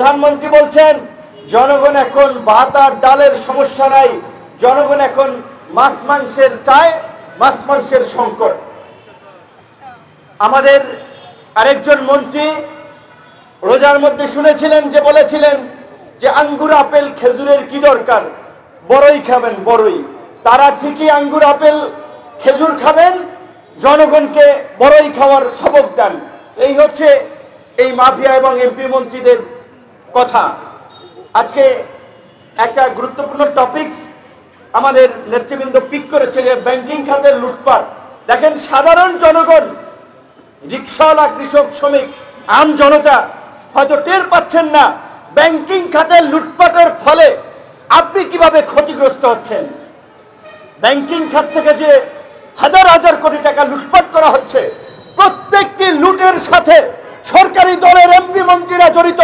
প্রধানমন্ত্রী বলছেন জনগণ এখন ভাত আর ডালের সমস্যা নাই, জনগণ এখন মাছ মাংসের চায়, মাছ মাংসের সংকট। আমাদের আরেকজন মন্ত্রী রোজার মধ্যে শুনেছিলেন যে বলেছিলেন যে আঙ্গুর আপেল খেজুরের কি দরকার, বড়ই খাবেন বড়ই। তারা ঠিকই আঙ্গুর আপেল খেজুর খাবেন, জনগণকে বড়ই খাওয়ার সবক দেন। এই হচ্ছে এই মাফিয়া এবং এমপি মন্ত্রীদের কথা। আজকে একটা গুরুত্বপূর্ণ টপিকস আমাদের নেতৃবৃন্দ পিক করেছে যে ব্যাংকিং খাতের লুটপাট। দেখেন, সাধারণ জনগণ, রিক্সাওয়ালা, কৃষক, শ্রমিক, আম জনতা হয়তো টের পাচ্ছেন না ব্যাংকিং খাতের লুটপাটের ফলে আপনি কিভাবে ক্ষতিগ্রস্ত হচ্ছেন। ব্যাংকিং খাত থেকে যে হাজার হাজার কোটি টাকা লুটপাট করা হচ্ছে, প্রত্যেকটি লুটের সাথে সরকারি দলের এমপি মন্ত্রীরা জড়িত,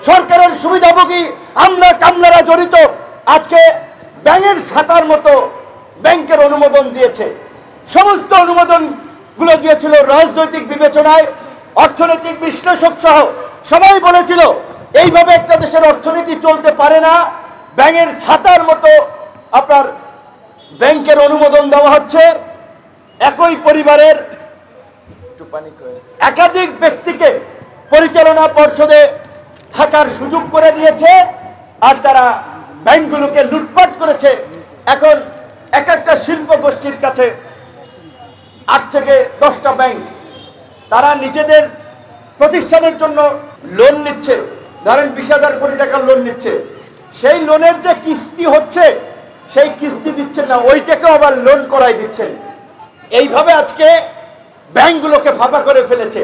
সরকারের সুবিধাভোগী আমলা কামলারা জড়িত। আজকে ব্যাংকের ছাতার মতো ব্যাংকের অনুমোদন দিয়েছে, সমস্ত অনুমোদন গুলো দিয়েছিল রাজনৈতিক বিবেচনায়। অর্থনৈতিক বিশ্লেষক সহ সবাই বলেছিল এইভাবে একটা দেশের অর্থনীতি চলতে পারে না। ব্যাংকের ছাতার মতো আপনার ব্যাংকের অনুমোদন দেওয়া হচ্ছে। একই পরিবারের একাধিক ব্যক্তিকে পরিচালনা পর্ষদে থাকার সুযোগ করে দিয়েছে, আর তারা ব্যাংকগুলোকে লুটপাট করেছে। এখন এক একটা শিল্প গোষ্ঠীর কাছে 8 থেকে 10টা ব্যাংক, তারা নিজেদের প্রতিষ্ঠানের জন্য লোন নিচ্ছে, ধরেন 20,000 কোটি টাকার লোন নিচ্ছে। সেই লোনের যে কিস্তি হচ্ছে, সেই কিস্তি দিচ্ছেন না, ওইটাকেও আবার লোন করাই দিচ্ছেন। এইভাবে আজকে ব্যাংকগুলোকে ফাঁপা করে ফেলেছে।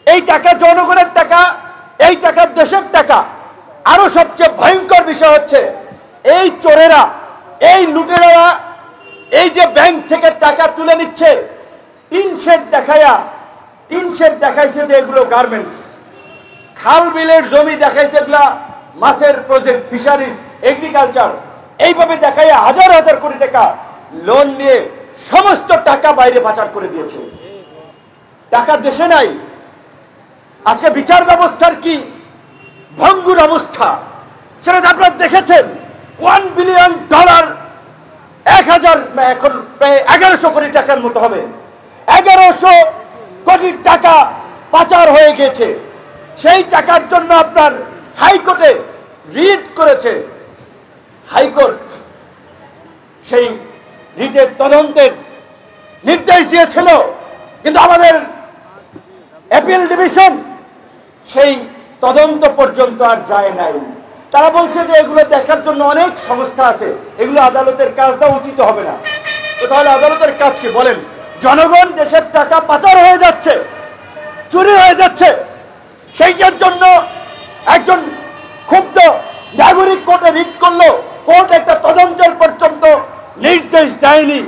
এই টাকা জনগণের টাকা, এই টাকা দেশের টাকা। আরো সবচেয়ে ভয়ঙ্কর বিষয় হচ্ছে এই চোরেরা, এই লুটেরারা এই যে ব্যাংক থেকে টাকা তুলে নিচ্ছে, টিন শেড দেখাইছে যে এগুলো গার্মেন্টস, খাল বিলের জমি দেখাইছে এগুলা মাছের প্রজেক্ট, ফিশারিজ, এগ্রিকালচার। এইভাবে দেখাইয়া হাজার হাজার কোটি টাকা লোন নিয়ে সমস্ত টাকা বাইরে পাচার করে দিয়েছে। টাকা দেশে নাই। আজকে বিচার ব্যবস্থার কি ভঙ্গুর অবস্থা সেটা আপনারা দেখেছেন। $1 বিলিয়ন, 1000 এখন প্রায় 1100 কোটি টাকার মতো হবে, 1100 কোটি টাকা পাচার হয়ে গেছে। সেই টাকার জন্য আপনার হাইকোর্টে রিট করেছে, হাইকোর্ট সেই রিটের তদন্তের নির্দেশ দিয়েছিল, কিন্তু আমাদের অ্যাপিল ডিভিশন সেই তদন্ত পর্যন্ত আর যায় নাই। তারা বলছে যে এগুলো দেখার জন্য অনেক সংস্থা আছে, এগুলো আদালতের কাজ দেওয়া উচিত হবে না। তো তাহলে আদালতের কাজ কি বলেন? জনগণ, দেশের টাকা পাচার হয়ে যাচ্ছে, চুরি হয়ে যাচ্ছে, সেইটার জন্য একজন ক্ষুব্ধ নাগরিক কোর্টে রিট করলো, কোর্ট একটা তদন্তের পর্যন্ত নির্দেশ দেয়নি।